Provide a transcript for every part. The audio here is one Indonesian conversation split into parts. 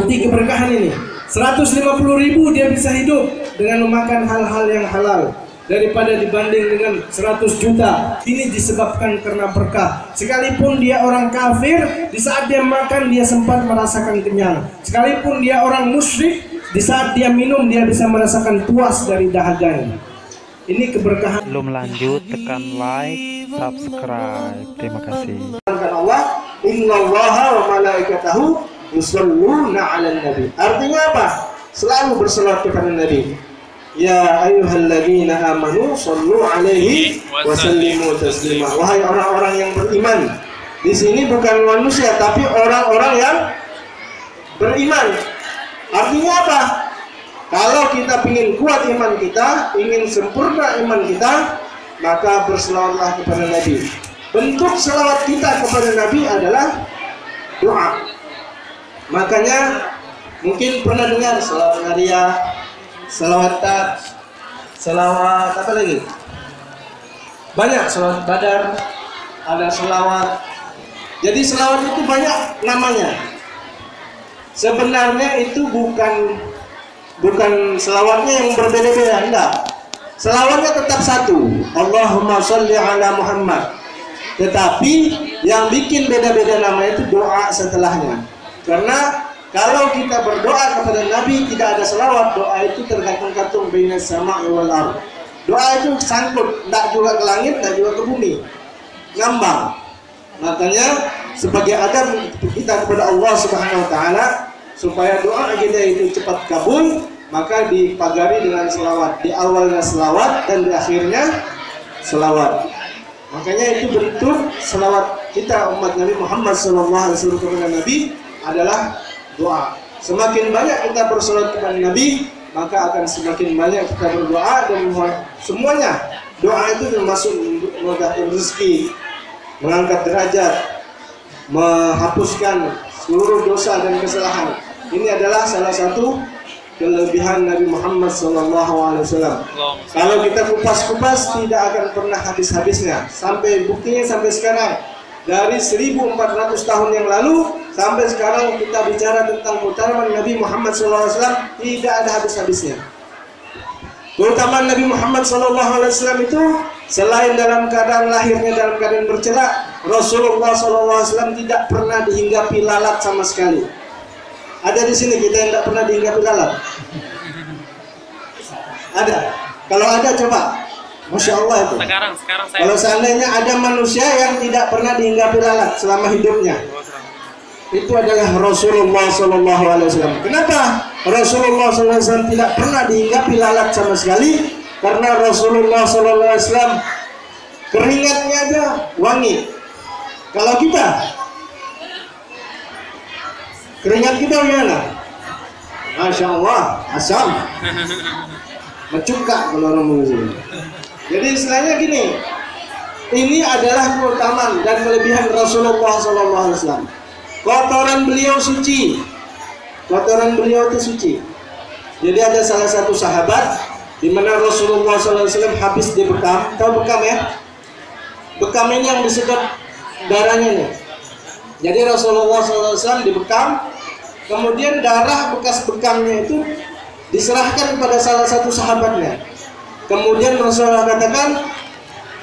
Nanti keberkahan ini 150.000 dia bisa hidup dengan memakan hal-hal yang halal daripada dibanding dengan 100 juta. Ini disebabkan karena berkah. Sekalipun dia orang kafir, di saat dia makan dia sempat merasakan kenyang. Sekalipun dia orang musyrik, di saat dia minum dia bisa merasakan puas dari dahaganya. Ini keberkahan. Belum lanjut, tekan like, subscribe. Terima kasih. Allah, innallaha wa malaikatahu yusholluna 'alan nabi. Artinya apa? Selalu berselawat kepada Nabi. Ya ayyuhalladzina amanu shollu 'alaihi wa sallimu taslima. Wahai orang-orang yang beriman. Di sini bukan manusia tapi orang-orang yang beriman. Artinya apa? Kalau kita ingin kuat iman kita, ingin sempurna iman kita, maka berselawatlah kepada Nabi. Bentuk selawat kita kepada Nabi adalah doa. Makanya mungkin pernah dengar selawat Naria, selawat tat, selawat apa lagi? Banyak, selawat Badar, ada selawat. Jadi selawat itu banyak namanya. Sebenarnya itu bukan selawatnya yang berbeda-beda, enggak. Selawatnya tetap satu, Allahumma sholli ala Muhammad. Tetapi yang bikin beda-beda nama itu doa setelahnya. Karena kalau kita berdoa kepada Nabi tidak ada selawat, doa itu tergantung bainas sama'i wal ardh. Doa itu sangkut, enggak juga ke langit, enggak juga ke bumi. Ngambang. Makanya sebagai adab kita kepada Allah Subhanahu wa taala, supaya doa kita itu cepat kabul, maka dipagari dengan selawat. Di awalnya selawat dan di akhirnya selawat. Makanya itu bentuk selawat kita umat Nabi Muhammad SAW kepada Nabi adalah doa. Semakin banyak kita berselawat kepada Nabi, maka akan semakin banyak kita berdoa. Dan semuanya doa itu termasuk memudahkan rezeki, mengangkat derajat, menghapuskan seluruh dosa dan kesalahan. Ini adalah salah satu kelebihan Nabi Muhammad SAW. Kalau kita kupas-kupas tidak akan pernah habis-habisnya. Sampai buktinya sampai sekarang, dari 1400 tahun yang lalu sampai sekarang kita bicara tentang keutamaan Nabi Muhammad SAW tidak ada habis-habisnya. Keutamaan Nabi Muhammad SAW itu selain dalam keadaan lahirnya dalam keadaan bercela, Rasulullah SAW tidak pernah dihinggapi lalat sama sekali. Ada di sini kita yang tidak pernah dihinggapi lalat? Ada? Kalau ada coba, Masya Allah itu. Sekarang saya. Kalau seandainya ada manusia yang tidak pernah dihinggapi lalat selama hidupnya, itu adalah Rasulullah SAW. Kenapa Rasulullah SAW tidak pernah dihinggapi lalat sama sekali? Karena Rasulullah SAW keringatnya aja wangi. Kalau kita, keringat kita gimana? Masya Allah, asam, mencuka kalau orang muslim. Jadi istilahnya gini, ini adalah keutamaan dan kelebihan Rasulullah SAW. Kotoran beliau suci, kotoran beliau itu suci. Jadi ada salah satu sahabat di mana Rasulullah SAW habis dibekam. Tahu bekam ya? Bekam ini yang disedot darahnya nih. Jadi Rasulullah SAW dibekam, kemudian darah bekas bekamnya itu diserahkan kepada salah satu sahabatnya. Kemudian Rasulullah katakan,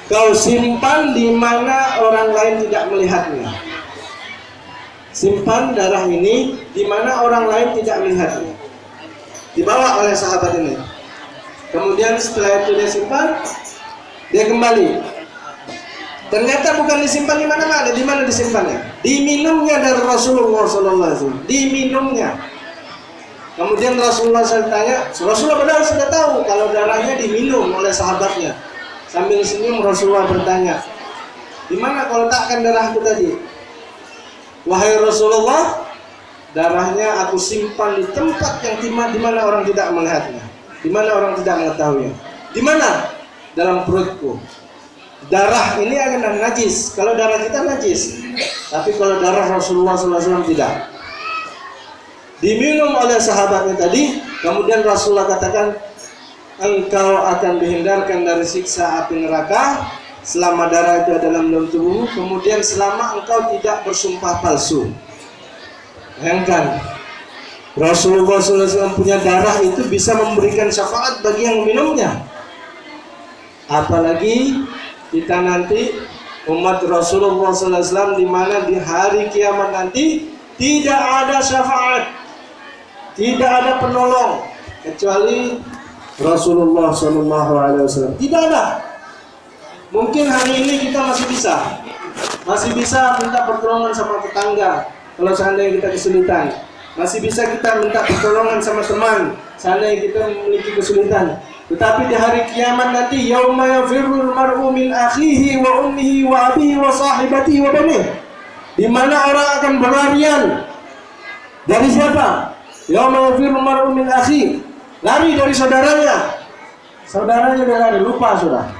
kau simpan di mana orang lain tidak melihatnya. Simpan darah ini di mana orang lain tidak melihatnya. Dibawa oleh sahabat ini. Kemudian setelah itu dia simpan, dia kembali. Ternyata bukan disimpan di mana-mana. Di mana disimpannya? Diminumnya dari Rasulullah SAW. Diminumnya. Kemudian Rasulullah SAW tanya, Rasulullah benar sudah tahu kalau darahnya diminum oleh sahabatnya. Sambil senyum Rasulullah bertanya, di mana kau letakkan darahku tadi? Wahai Rasulullah, darahnya aku simpan di tempat yang di mana orang tidak melihatnya, di mana orang tidak mengetahuinya. Di mana? Dalam perutku. Darah ini akan najis. Kalau darah kita najis, tapi kalau darah Rasulullah SAW tidak. Diminum oleh sahabatnya tadi. Kemudian Rasulullah katakan, engkau akan dihindarkan dari siksa api neraka selama darah itu ada dalam tubuhmu. Kemudian selama engkau tidak bersumpah palsu. Bayangkan, Rasulullah SAW punya darah itu bisa memberikan syafaat bagi yang minumnya. Apalagi kita nanti umat Rasulullah SAW, di mana di hari kiamat nanti tidak ada syafaat, tidak ada penolong kecuali Rasulullah SAW. Tidak ada. Mungkin hari ini kita masih bisa minta pertolongan sama tetangga kalau seandainya kita kesulitan. Masih bisa kita minta pertolongan sama teman seandainya kita memiliki kesulitan. Tetapi di hari kiamat nanti, yauma yafirrul mar'u min akhihi wa ummihi wa abihi wa sahibatihi wa banihi, di mana orang akan berlarian dari siapa? Yauma yafirrul mar'u min akhihi, lari dari saudaranya. Saudaranya dia lari, lupa sudah.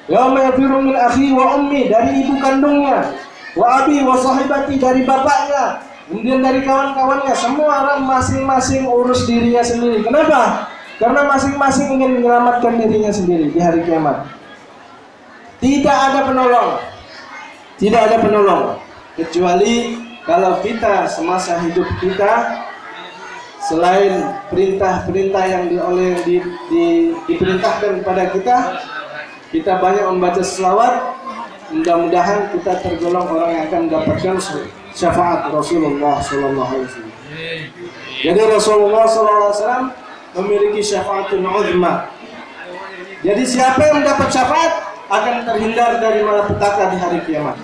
Yauma yafirrul min akhihi wa ummi, dari ibu kandungnya, wa abihi wa sahibatihi, dari bapaknya, kemudian dari kawan-kawannya. Semua orang masing-masing urus dirinya sendiri. Kenapa? Karena masing-masing ingin menyelamatkan dirinya sendiri di hari kiamat. Tidak ada penolong. Tidak ada penolong. Kecuali kalau kita semasa hidup kita, selain perintah-perintah yang diperintahkan kepada kita banyak membaca selawat. Mudah-mudahan kita tergolong orang yang akan mendapatkan syafaat Rasulullah SAW. Jadi Rasulullah SAW memiliki syafaatul uzma. Jadi siapa yang mendapat syafaat akan terhindar dari malapetaka di hari kiamat.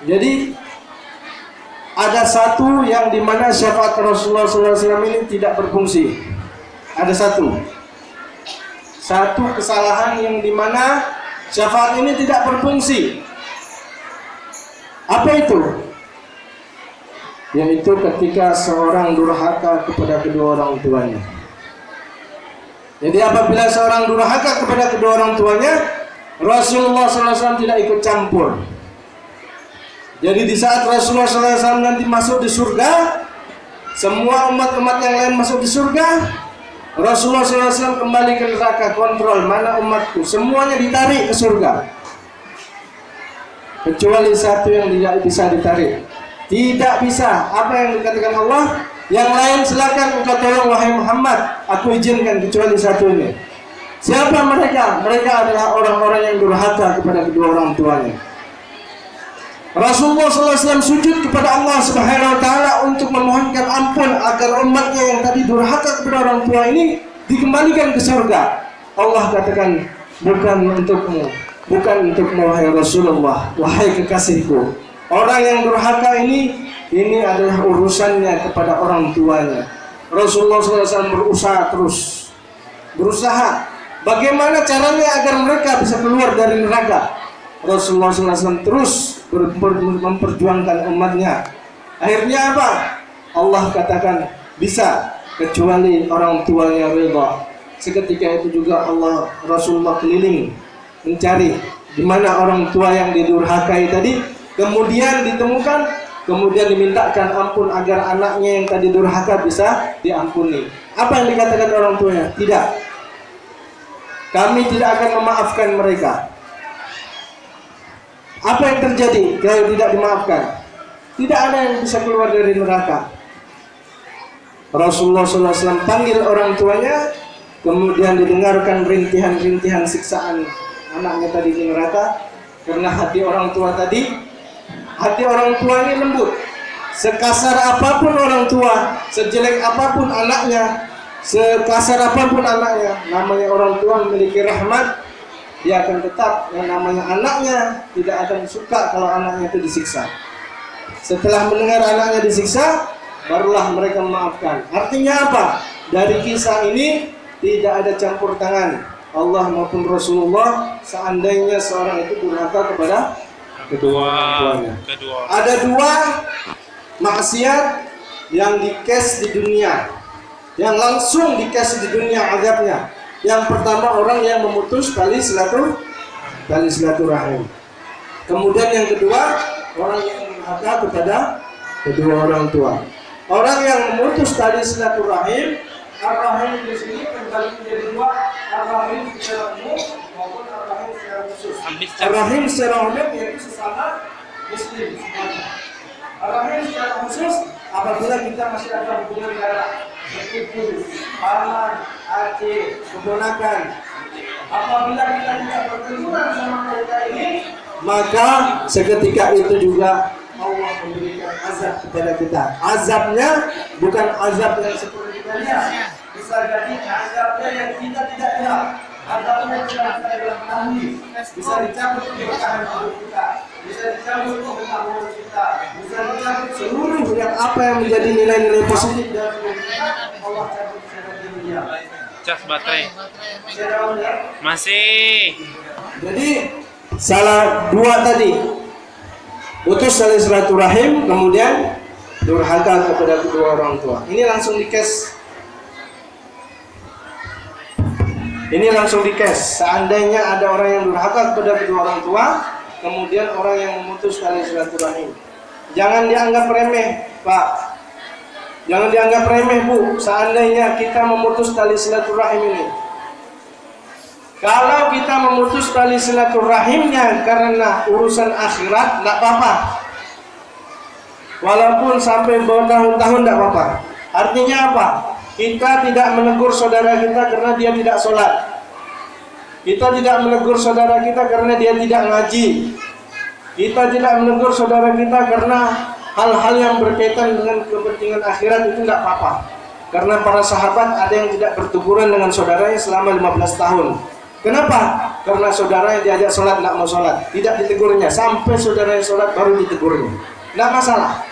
Jadi ada satu yang dimana syafaat Rasulullah SAW ini tidak berfungsi. Ada satu kesalahan yang dimana syafaat ini tidak berfungsi. Apa itu? Yaitu ketika seorang durhaka kepada kedua orang tuanya. Jadi apabila seorang durhaka kepada kedua orang tuanya, Rasulullah SAW tidak ikut campur. Jadi di saat Rasulullah SAW nanti masuk di surga, semua umat-umat yang lain masuk di surga, Rasulullah SAW kembali ke neraka, kontrol mana umatku, semuanya ditarik ke surga, kecuali satu yang tidak bisa ditarik. Tidak bisa. Apa yang dikatakan Allah? Yang lain silakan engkau tolong wahai Muhammad, aku izinkan kecuali satu ini. Siapa mereka? Mereka adalah orang-orang yang durhaka kepada kedua orang tuanya. Rasulullah SAW sujud kepada Allah Subhanahu Wa Taala untuk memohonkan ampun agar umatnya yang tadi durhaka kepada orang tua ini dikembalikan ke surga. Allah katakan, bukan untukmu, bukan untukmu wahai Rasulullah, wahai kekasihku. Orang yang durhaka ini adalah urusannya kepada orang tuanya. Rasulullah SAW berusaha bagaimana caranya agar mereka bisa keluar dari neraka. Rasulullah SAW terus memperjuangkan umatnya. Akhirnya apa? Allah katakan bisa, kecuali orang tuanya ridha. Seketika itu juga Rasulullah keliling mencari di mana orang tua yang didurhakai tadi, kemudian ditemukan, kemudian dimintakan ampun agar anaknya yang tadi durhaka bisa diampuni. Apa yang dikatakan orang tuanya? Tidak, kami tidak akan memaafkan mereka. Apa yang terjadi kalau tidak dimaafkan? Tidak ada yang bisa keluar dari neraka. Rasulullah SAW panggil orang tuanya, kemudian didengarkan rintihan-rintihan siksaan anaknya tadi di neraka. Karena hati orang tua ini lembut. Sekasar apapun orang tua, sejelek apapun anaknya, sekasar apapun anaknya, namanya orang tua memiliki rahmat. Dia akan tetap, yang namanya anaknya tidak akan suka kalau anaknya itu disiksa. Setelah mendengar anaknya disiksa, barulah mereka memaafkan. Artinya apa? Dari kisah ini tidak ada campur tangan Allah maupun Rasulullah seandainya seorang itu durhaka kepada kedua tuanya. Ada dua maksiat yang dikes di dunia, yang langsung dikes di dunia azabnya. Yang pertama, orang yang memutus tali silaturahim. Kemudian yang kedua, orang yang durhaka kepada kedua orang tua. Orang yang memutus tali silaturahim, ar-rahim di sini terbagi menjadi dua, ar-rahim secara umum maupun ar-rahim secara khusus. Ar-rahim secara umum yaitu sesama muslim semuanya. Ar-rahim secara khusus apabila kita masih ada hubungan darah, sepupu, paman, adik, keponakan, apabila kita tidak berkeluarga sama mereka ini, maka seketika itu juga Allah memberikan azab kepada kita. Azabnya bukan azab yang seperti kita lihat, bisa jadi azabnya yang kita tidak lihat. Azabnya tidak kita ketahui, bisa dicabut keberkahan hidup kita, bisa dicabut pengetahuan kita, bisa dicabut seluruh yang apa yang menjadi nilai-nilai positif dari kita, Allah cabut secara dunia. Cas baterai. Ya? Masih. Jadi salah dua tadi, putus tali silaturahim, kemudian durhaka kepada kedua orang tua. Ini langsung di-cash. Ini langsung di-cash. Seandainya ada orang yang durhaka kepada kedua orang tua, kemudian orang yang memutus tali silaturahim, jangan dianggap remeh, Pak. Jangan dianggap remeh, Bu. Seandainya kita memutus tali silaturahim ini, kalau kita memutus tali silaturahimnya karena urusan akhirat, tidak apa-apa. Walaupun sampai bertahun-tahun tidak apa-apa. Artinya apa? Kita tidak menegur saudara kita karena dia tidak sholat. Kita tidak menegur saudara kita karena dia tidak ngaji. Kita tidak menegur saudara kita karena hal-hal yang berkaitan dengan kepentingan akhirat, itu tidak apa-apa. Karena para sahabat ada yang tidak berteguran dengan saudaranya selama 15 tahun. Kenapa? Karena saudara yang diajak sholat tidak mau sholat, tidak ditegurnya. Sampai saudara yang sholat baru ditegurnya. Tidak masalah.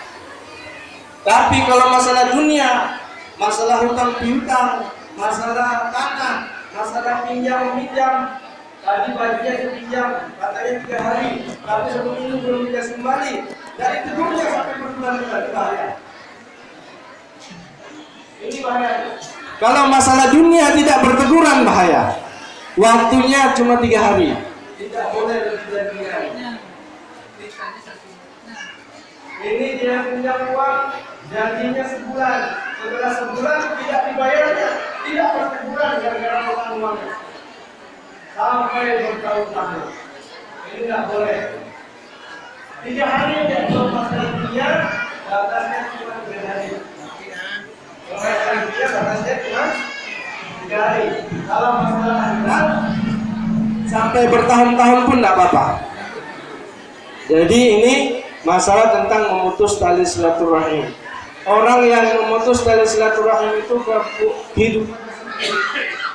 Tapi kalau masalah dunia, masalah hutang piutang, masalah tanah, masalah pinjam meminjam, tadi bajunya dipinjam katanya 3 hari, tapi sebelum itu belum dikasih kembali, dari tegurnya sampai berbulan-bulan, bahaya. Ini bahaya. Kalau masalah dunia tidak berteguran, bahaya. Waktunya cuma 3 hari, tidak boleh lebih dari 3 hari. Ini dia pinjam uang, janjinya sebulan. Setelah sebulan tidak dibayarnya, tidak berteguran gara-gara utang uangnya. Sampai bertahun-tahun. Ini tidak boleh. 3 hari dia belum masalah dunia, batasnya cuma 3 hari. Masalah dunia batasnya cuma 3 hari. Kalau masalah akhirat sampai bertahun-tahun pun tidak apa-apa. Jadi ini masalah tentang memutus tali silaturahim. Orang yang memutus tali silaturahim itu hidup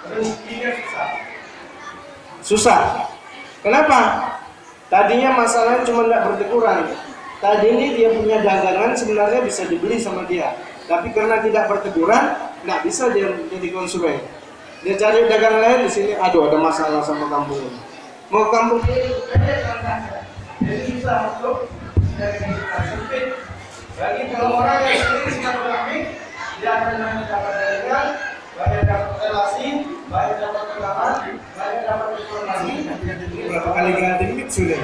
rezekinya susah. Kenapa? Tadinya masalahnya cuma tidak berteguran. Tadi ini dia punya dagangan sebenarnya bisa dibeli sama dia, tapi karena tidak berteguran, nggak bisa dia jadi konsumen. Dia cari dagang lain di sini, aduh ada masalah sama kampung ini. Mau kampung ini, jadi bisa masuk dari kehidupan sempit. Bagi kalau orang yang sendiri silaturahmi, dia akan dapat dagangan, banyak dapat relasi, banyak dapat pengalaman, banyak dapat informasi. Berapa kali ganti mic sudah?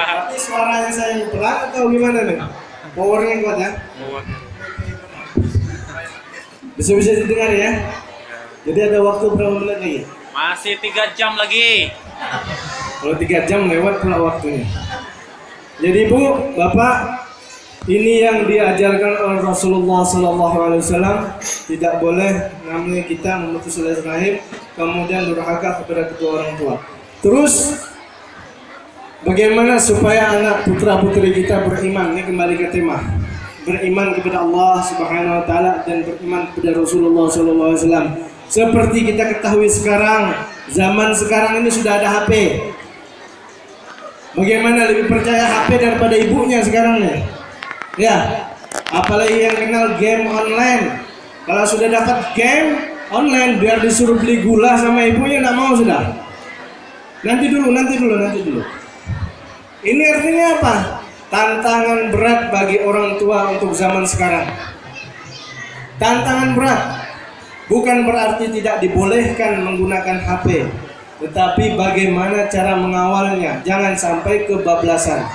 Tapi suaranya saya yang pelan atau gimana nih? Powernya kuat ya? Bisa-bisa didengar ya? Jadi ada waktu berapa menit lagi? Masih 3 jam lagi. Kalau 3 jam lewat pula waktunya. Jadi Bu, Bapak, ini yang diajarkan oleh Rasulullah SAW, tidak boleh namanya kita memutus silaturahim, kemudian durhaka kepada kedua orang tua. Terus bagaimana supaya anak putra putri kita beriman? Ini kembali ke tema, beriman kepada Allah Subhanahu Wa Taala dan beriman kepada Rasulullah SAW. Seperti kita ketahui sekarang, zaman sekarang ini sudah ada HP. Bagaimana lebih percaya HP daripada ibunya sekarang nih? Ya, apalagi yang kenal game online. Kalau sudah dapat game online, biar disuruh beli gula sama ibunya nggak mau sudah. Nanti dulu. Ini artinya apa? Tantangan berat bagi orang tua untuk zaman sekarang. Tantangan berat. Bukan berarti tidak dibolehkan menggunakan HP, tetapi bagaimana cara mengawalnya. Jangan sampai kebablasan.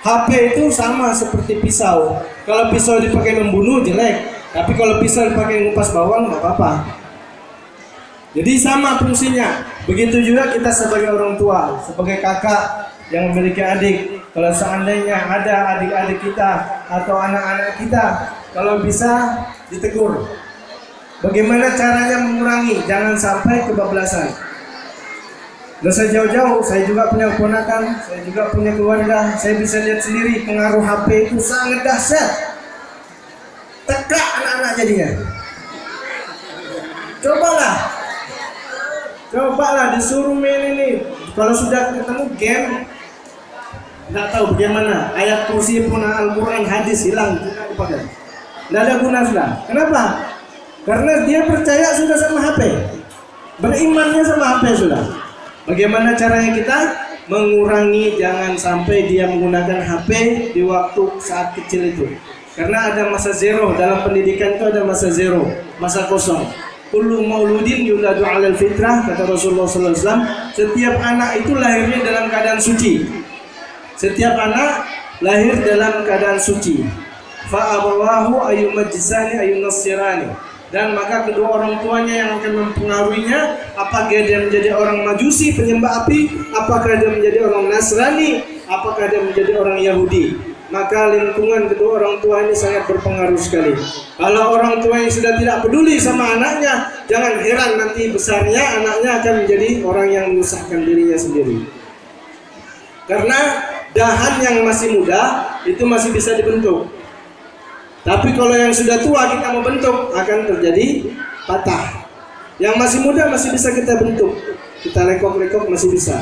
HP itu sama seperti pisau. Kalau pisau dipakai membunuh jelek, tapi kalau pisau dipakai ngupas bawang nggak apa-apa. Jadi sama fungsinya. Begitu juga kita sebagai orang tua, sebagai kakak, yang memiliki adik, kalau seandainya ada adik-adik kita atau anak-anak kita, kalau bisa ditegur. Bagaimana caranya mengurangi, jangan sampai kebablasan. Dan saya jauh-jauh, saya juga punya keponakan, saya juga punya keluarga, saya bisa lihat sendiri pengaruh HP itu sangat dahsyat. Tegak anak-anak jadinya. Cobalah disuruh main ini. Kalau sudah ketemu game, nggak tahu bagaimana. Ayat kursi pun, Al-Quran, hadis hilang, tidak dipakai. Nggak ada guna sudah. Kenapa? Karena dia percaya sudah sama HP, berimannya sama HP sudah. Bagaimana caranya kita mengurangi, jangan sampai dia menggunakan HP di waktu saat kecil itu. Karena ada masa zero, dalam pendidikan itu ada masa zero, masa kosong. Kullu mauludin yuladu 'alal fitrah, kata Rasulullah SAW. Setiap anak itu lahirnya dalam keadaan suci. Setiap anak lahir dalam keadaan suci. Fa abawahu ayyumajjisani ayyunassirani. Dan maka kedua orang tuanya yang akan mempengaruhinya, apakah dia menjadi orang Majusi penyembah api, apakah dia menjadi orang Nasrani, apakah dia menjadi orang Yahudi. Maka lingkungan kedua orang tua ini sangat berpengaruh sekali. Kalau orang tua yang sudah tidak peduli sama anaknya, jangan heran nanti besarnya anaknya akan menjadi orang yang menyusahkan dirinya sendiri. Karena dahan yang masih muda itu masih bisa dibentuk. Tapi kalau yang sudah tua kita mau bentuk, akan terjadi patah. Yang masih muda masih bisa kita bentuk, kita lekok-lekok masih bisa.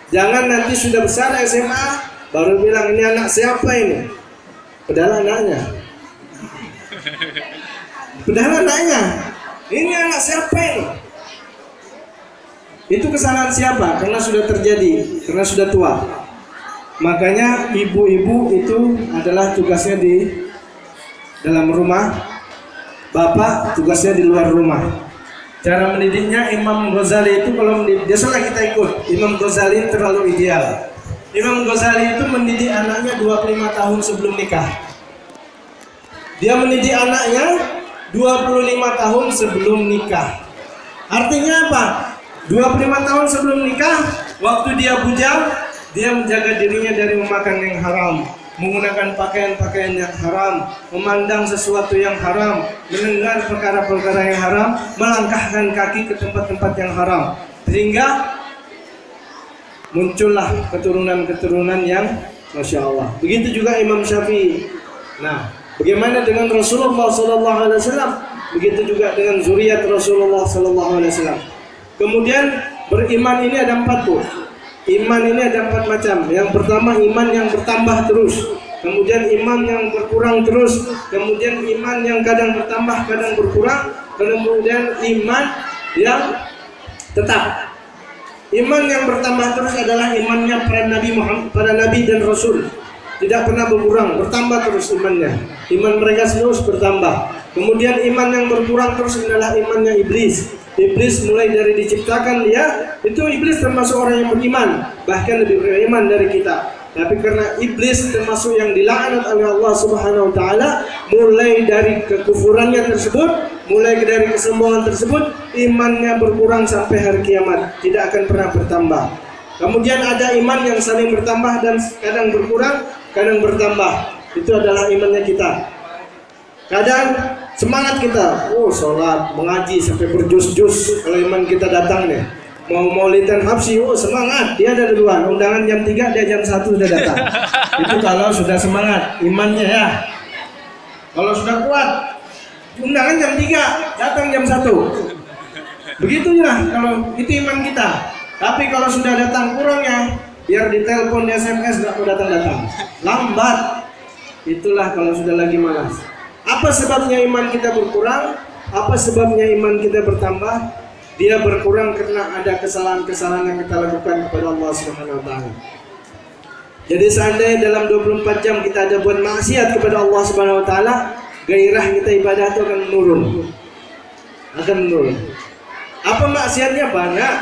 Jangan nanti sudah besar SMA baru bilang ini anak siapa ini? Padahal anaknya. Ini anak siapa ini? Itu kesalahan siapa? Karena sudah terjadi, karena sudah tua. Makanya ibu-ibu itu adalah tugasnya di dalam rumah, bapak tugasnya di luar rumah. Cara mendidiknya Imam Ghazali itu kalau mendidik, biasalah kita ikut. Imam Ghazali terlalu ideal. Imam Ghazali itu mendidik anaknya 25 tahun sebelum nikah. Dia mendidik anaknya 25 tahun sebelum nikah. Artinya apa? 25 tahun sebelum nikah, waktu dia bujang, dia menjaga dirinya dari memakan yang haram, menggunakan pakaian-pakaian yang haram, memandang sesuatu yang haram, mendengar perkara-perkara yang haram, melangkahkan kaki ke tempat-tempat yang haram, sehingga muncullah keturunan-keturunan yang Masya Allah. Begitu juga Imam Syafi'i. Nah, bagaimana dengan Rasulullah SAW? Begitu juga dengan zuriat Rasulullah SAW. Kemudian beriman ini ada 4 bu. Iman ini ada 4 macam. Yang pertama iman yang bertambah terus, kemudian iman yang berkurang terus, kemudian iman yang kadang bertambah kadang berkurang, kemudian iman yang tetap. Iman yang bertambah terus adalah imannya para nabi Muhammad, para nabi dan rasul, tidak pernah berkurang, bertambah terus imannya. Iman mereka terus bertambah. Kemudian iman yang berkurang terus adalah imannya iblis. Iblis mulai dari diciptakan dia, itu iblis termasuk orang yang beriman, bahkan lebih beriman dari kita. Tapi karena iblis termasuk yang dilaknat oleh Allah Subhanahu wa taala, mulai dari kekufurannya tersebut, mulai dari kesombongan tersebut, imannya berkurang sampai hari kiamat, tidak akan pernah bertambah. Kemudian ada iman yang saling bertambah dan kadang berkurang, kadang bertambah. Itu adalah imannya kita. Kadang semangat kita, sholat, mengaji sampai berjus-jus. Kalau iman kita datang nih, mau maulidan hafsi, semangat, dia ada duluan. Undangan jam 3, dia jam 1 sudah datang. Itu kalau sudah semangat, imannya ya. Kalau sudah kuat, undangan jam 3, datang jam 1. Begitulah kalau itu iman kita. Tapi kalau sudah datang kurangnya, biar ditelepon, di SMS, nggak mau datang-datang, lambat. Itulah kalau sudah lagi malas. Apa sebabnya iman kita berkurang? Apa sebabnya iman kita bertambah? Dia berkurang karena ada kesalahan-kesalahan yang kita lakukan kepada Allah Subhanahu wa taala. Jadi seandainya dalam 24 jam kita ada buat maksiat kepada Allah Subhanahu wa taala, gairah kita ibadah itu akan menurun. Apa maksiatnya? Banyak.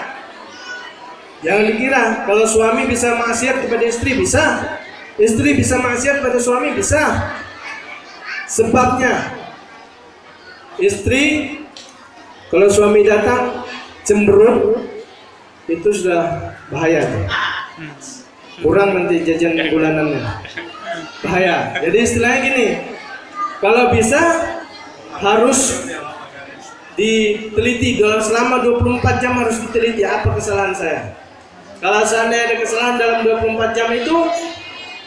Jangan dikira kalau suami bisa maksiat kepada istri, bisa. Istri bisa maksiat kepada suami, bisa. Sebabnya istri kalau suami datang cemberut, itu sudah bahaya. kurang nanti jajan bulanannya, bahaya. Jadi istilahnya gini, kalau bisa harus diteliti dalam selama 24 jam harus diteliti apa kesalahan saya. Kalau seandainya ada kesalahan dalam 24 jam itu,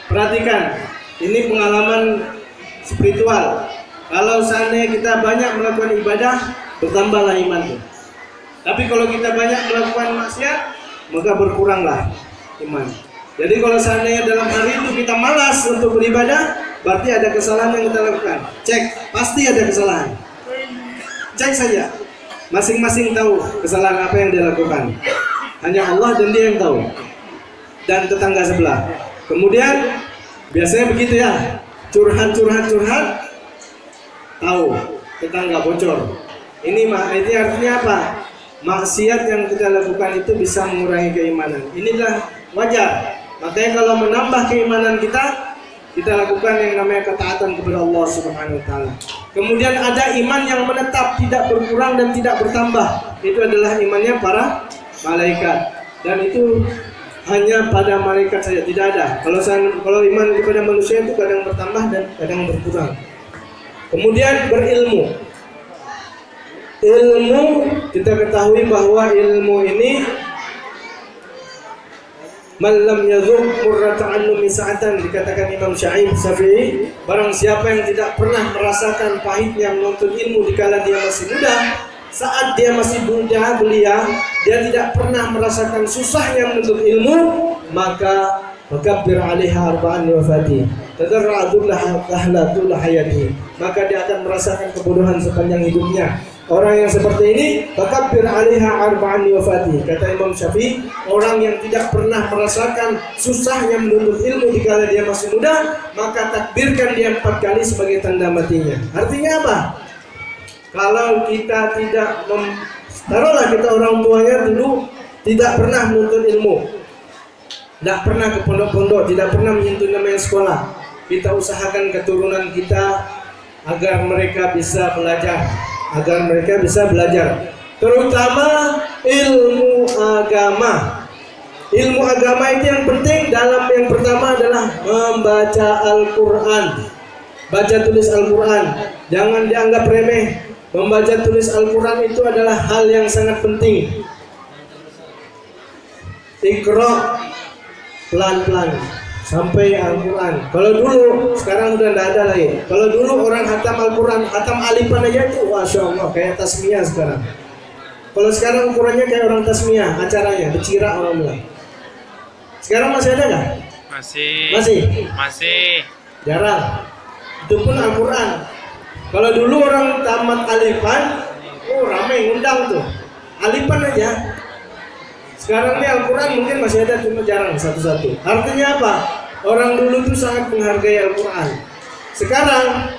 perhatikan, ini pengalaman spiritual. Kalau seandainya kita banyak melakukan ibadah, bertambahlah iman tuh. Tapi kalau kita banyak melakukan maksiat, maka berkuranglah iman. Jadi kalau seandainya dalam hari itu kita malas untuk beribadah, berarti ada kesalahan yang kita lakukan. Cek, pasti ada kesalahan. Cek saja, masing-masing tahu kesalahan apa yang dia lakukan. Hanya Allah dan dia yang tahu, dan tetangga sebelah. Kemudian biasanya begitu ya, curhat, tahu tetangga bocor. Ini artinya apa? Maksiat yang kita lakukan itu bisa mengurangi keimanan. Inilah wajar. Makanya kalau menambah keimanan kita lakukan yang namanya ketaatan kepada Allah Subhanahu wa taala. Kemudian ada iman yang menetap, tidak berkurang dan tidak bertambah. Itu adalah imannya para malaikat. Dan itu hanya pada malaikat saja, tidak ada. Kalau iman kepada manusia itu kadang bertambah dan kadang berkurang. Kemudian berilmu. Ilmu, kita ketahui bahwa ilmu ini malam yazuk murrata ta'allumi sa'atan, dikatakan Imam Syafi'i, barang siapa yang tidak pernah merasakan pahitnya menuntut ilmu dikala dia masih muda, saat dia masih muda belia, dia tidak pernah merasakan susahnya menuntut ilmu, maka makabbir 'alaiha arba'an wafati tadarra'atul lahlatul hayati, maka dia akan merasakan kebodohan sepanjang hidupnya. Orang yang seperti ini, makabbir 'alaiha arba'an wafati, kata Imam Syafi'i, orang yang tidak pernah merasakan susahnya menuntut ilmu dikala dia masih muda, maka takbirkan dia 4 kali sebagai tanda matinya. Artinya apa? Kalau kita tidak taruhlah kita orang tuanya dulu tidak pernah menuntut ilmu, tidak pernah ke pondok-pondok, tidak pernah menyentuh namanya sekolah. Kita usahakan keturunan kita agar mereka bisa belajar, terutama ilmu agama. Ilmu agama itu yang penting. Dalam yang pertama adalah membaca Al-Quran, baca tulis Al-Quran. Jangan dianggap remeh. Membaca tulis Al-Quran itu adalah hal yang sangat penting. Iqra pelan-pelan sampai Al-Quran. Kalau dulu, sekarang udah tidak ada lagi. Kalau dulu orang hatam Al-Quran, hatam alifan aja itu, masya Allah, kayak tasmiyah sekarang. Kalau sekarang ukurannya kayak orang tasmiyah, acaranya bercira orang bilang. Sekarang masih ada nggak? Masih. Jarang. Itu pun Al-Quran. Kalau dulu orang tamat alifan, ramai ngundang tuh. Alifan aja. Sekarang ini Al-Quran mungkin masih ada, cuma jarang satu-satu. Artinya apa? Orang dulu tuh sangat menghargai Al-Quran. Sekarang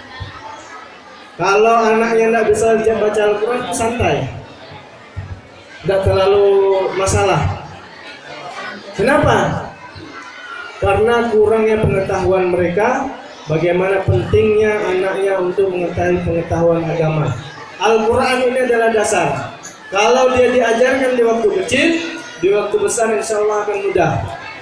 kalau anaknya tidak bisa baca Al-Quran, santai, tidak terlalu masalah. Kenapa? Karena kurangnya pengetahuan mereka bagaimana pentingnya anaknya untuk mengetahui pengetahuan agama. Al-Quran ini adalah dasar. Kalau dia diajarkan di waktu kecil, di waktu besar insya Allah akan mudah.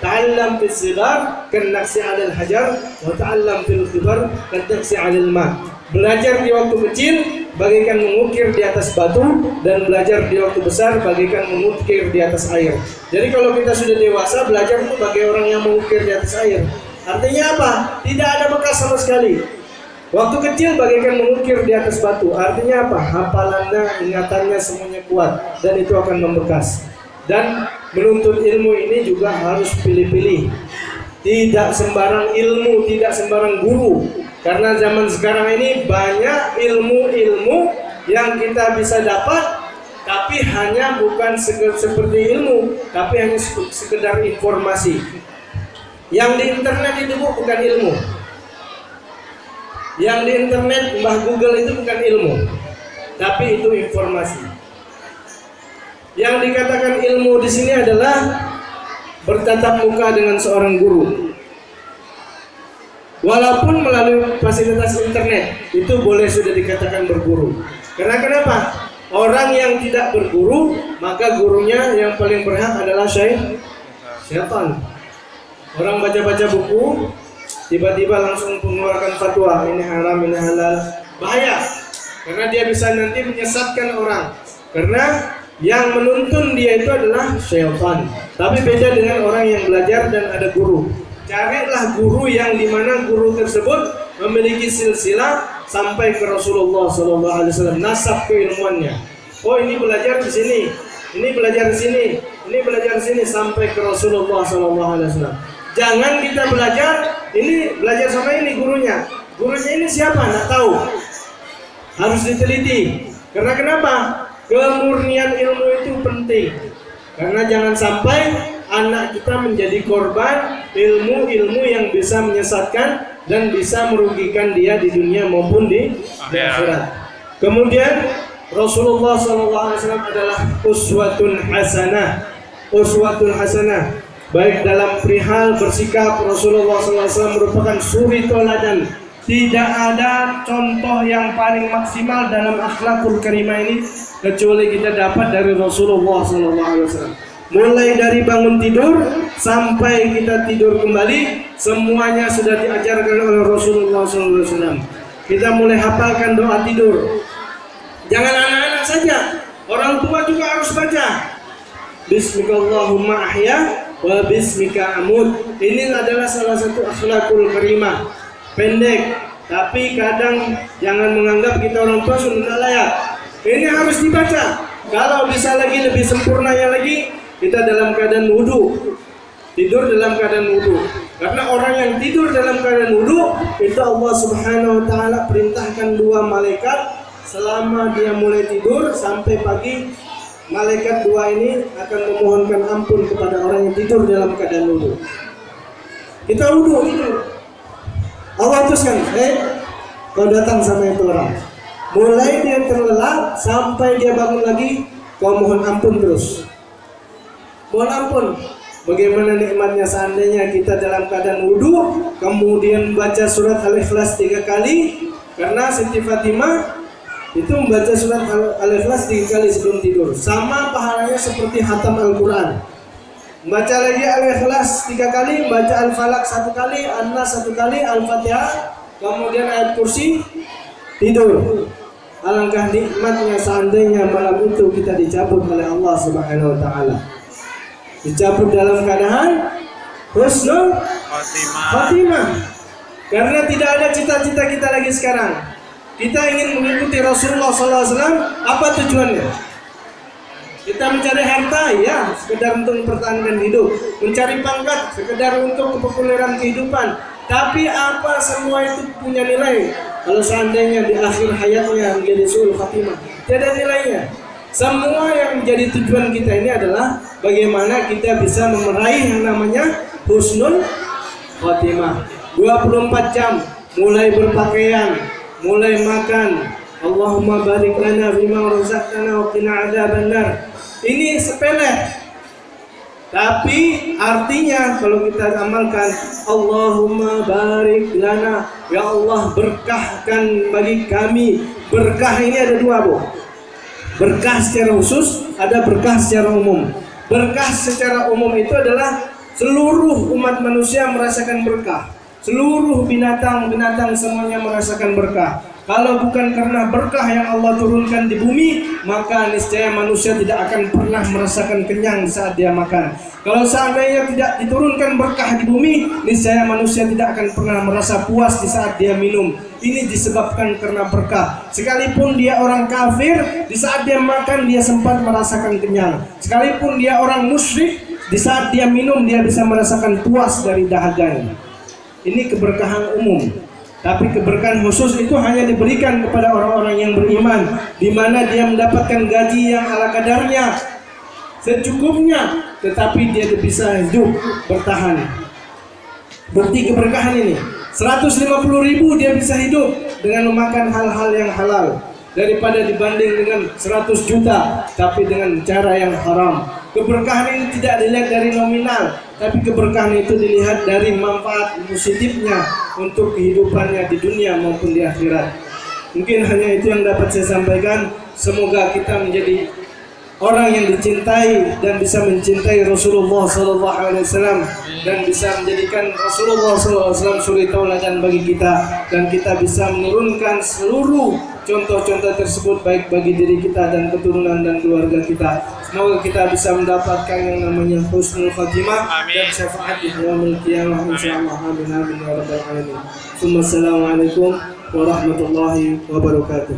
Ta'allam fil sigar kan naqsi 'alal hajar, wa ta'allam fil kibar kan naqsi 'alal ma. Belajar di waktu kecil bagaikan mengukir di atas batu, dan belajar di waktu besar bagaikan mengukir di atas air. Jadi kalau kita sudah dewasa, belajar itu bagai orang yang mengukir di atas air. Artinya apa? Tidak ada bekas sama sekali. Waktu kecil bagaikan mengukir di atas batu. Artinya apa? Hafalannya, ingatannya semuanya kuat, dan itu akan membekas. Dan menuntut ilmu ini juga harus pilih-pilih. Tidak sembarang ilmu, tidak sembarang guru. Karena zaman sekarang ini banyak ilmu-ilmu yang kita bisa dapat, tapi hanya bukan seperti ilmu, tapi hanya sekedar informasi. Yang di internet itu bukan ilmu. Yang di internet, Mbah Google itu bukan ilmu, tapi itu informasi. Yang dikatakan ilmu di sini adalah bertatap muka dengan seorang guru. Walaupun melalui fasilitas internet, itu boleh sudah dikatakan berguru. Karena kenapa? Orang yang tidak berguru, maka gurunya yang paling berhak adalah syaitan. Orang baca-baca buku, tiba-tiba langsung mengeluarkan fatwa, ini haram, ini halal. Bahaya, karena dia bisa nanti menyesatkan orang. Karena yang menuntun dia itu adalah syaitan. Tapi beda dengan orang yang belajar dan ada guru. Carilah guru yang dimana guru tersebut memiliki silsilah sampai ke Rasulullah SAW, nasab keilmuannya. Oh, ini belajar di sini, ini belajar di sini, ini belajar di sini sampai ke Rasulullah SAW. Jangan kita belajar, ini belajar sama ini gurunya. Gurunya ini siapa? Nggak tahu. Harus diteliti. Karena kenapa? Kemurnian ilmu itu penting. Karena jangan sampai anak kita menjadi korban ilmu-ilmu yang bisa menyesatkan dan bisa merugikan dia di dunia maupun di akhirat. Kemudian Rasulullah SAW adalah uswatun hasanah. Uswatun hasanah. Baik dalam perihal bersikap, Rasulullah SAW merupakan suri toladan. Tidak ada contoh yang paling maksimal dalam akhlakul karimah ini kecuali kita dapat dari Rasulullah SAW. Mulai dari bangun tidur sampai kita tidur kembali, semuanya sudah diajarkan oleh Rasulullah SAW. Kita mulai hafalkan doa tidur. Jangan anak-anak saja, orang tua juga harus baca. Bismillahumma ahya wa bismika amut. Ini adalah salah satu akhlakul karimah. Pendek, tapi kadang jangan menganggap kita orang tua sudah layak. Ini harus dibaca. Kalau bisa lagi lebih sempurnanya lagi, kita dalam keadaan wudu, tidur dalam keadaan wudu. Karena orang yang tidur dalam keadaan wudu, itu Allah Subhanahu Wa Taala perintahkan 2 malaikat selama dia mulai tidur sampai pagi. Malaikat 2 ini akan memohonkan ampun kepada orang yang tidur dalam keadaan wudu. Kita wudu tidur. Allah teruskan, kau datang sama itu orang. Mulai dia terlelap sampai dia bangun lagi, kau mohon ampun terus. Mohon ampun. Bagaimana nikmatnya seandainya kita dalam keadaan wudu, kemudian baca surat Al-Ikhlas 3 kali. Karena Siti Fatimah itu membaca surat Al-Ikhlas 3 kali sebelum tidur. Sama pahalanya seperti khatam Al-Quran. Baca lagi Al-Ikhlas 3 kali, baca Al-Falaq 1 kali, An-Nas 1 kali, Al-Fatihah, kemudian ayat kursi, tidur. Alangkah nikmatnya seandainya malam itu kita dicabut oleh Allah Subhanahu Wa Taala. Dicabut dalam keadaan husnul khatimah. Karena tidak ada cita-cita kita lagi sekarang. Kita ingin mengikuti Rasulullah SAW. Apa tujuannya? Kita mencari harta, ya, sekedar untuk mempertahankan hidup. Mencari pangkat, sekedar untuk kepopuleran kehidupan. Tapi apa semua itu punya nilai? Kalau seandainya di akhir hayatnya menjadi suul khatimah, tidak ada nilainya. Semua yang menjadi tujuan kita ini adalah bagaimana kita bisa meraih yang namanya husnul khatimah. 24 jam, mulai berpakaian, mulai makan. Allahumma barik lana fima razaqtana wa qina adzabannar. Ini sepele, tapi artinya kalau kita amalkan, Allahumma barik lana, ya Allah berkahkan bagi kami. Berkah ini ada 2, Bu. Berkah secara khusus, ada berkah secara umum. Berkah secara umum itu adalah seluruh umat manusia merasakan berkah. Seluruh binatang-binatang semuanya merasakan berkah. Kalau bukan karena berkah yang Allah turunkan di bumi, maka niscaya manusia tidak akan pernah merasakan kenyang saat dia makan. Kalau seandainya tidak diturunkan berkah di bumi, niscaya manusia tidak akan pernah merasa puas di saat dia minum. Ini disebabkan karena berkah. Sekalipun dia orang kafir, di saat dia makan dia sempat merasakan kenyang. Sekalipun dia orang musyrik, di saat dia minum dia bisa merasakan puas dari dahaganya. Ini keberkahan umum. Tapi keberkahan khusus itu hanya diberikan kepada orang-orang yang beriman, di mana dia mendapatkan gaji yang ala kadarnya, secukupnya, tetapi dia bisa hidup bertahan. Bukti keberkahan ini, 150.000 dia bisa hidup dengan memakan hal-hal yang halal, daripada dibanding dengan 100 juta tapi dengan cara yang haram. Keberkahan ini tidak dilihat dari nominal, tapi keberkahan itu dilihat dari manfaat positifnya untuk kehidupannya di dunia maupun di akhirat. Mungkin hanya itu yang dapat saya sampaikan. Semoga kita menjadi orang yang dicintai dan bisa mencintai Rasulullah SAW dan bisa menjadikan Rasulullah SAW suri tauladan bagi kita, dan kita bisa menurunkan seluruh contoh-contoh tersebut baik bagi diri kita dan keturunan dan keluarga kita. Semoga kita bisa mendapatkan yang namanya husnul khatimah dan syafaat di yaumil qiyamah insyaallah. Amin amin ya rabbal alamin. Assalamualaikum warahmatullahi wabarakatuh.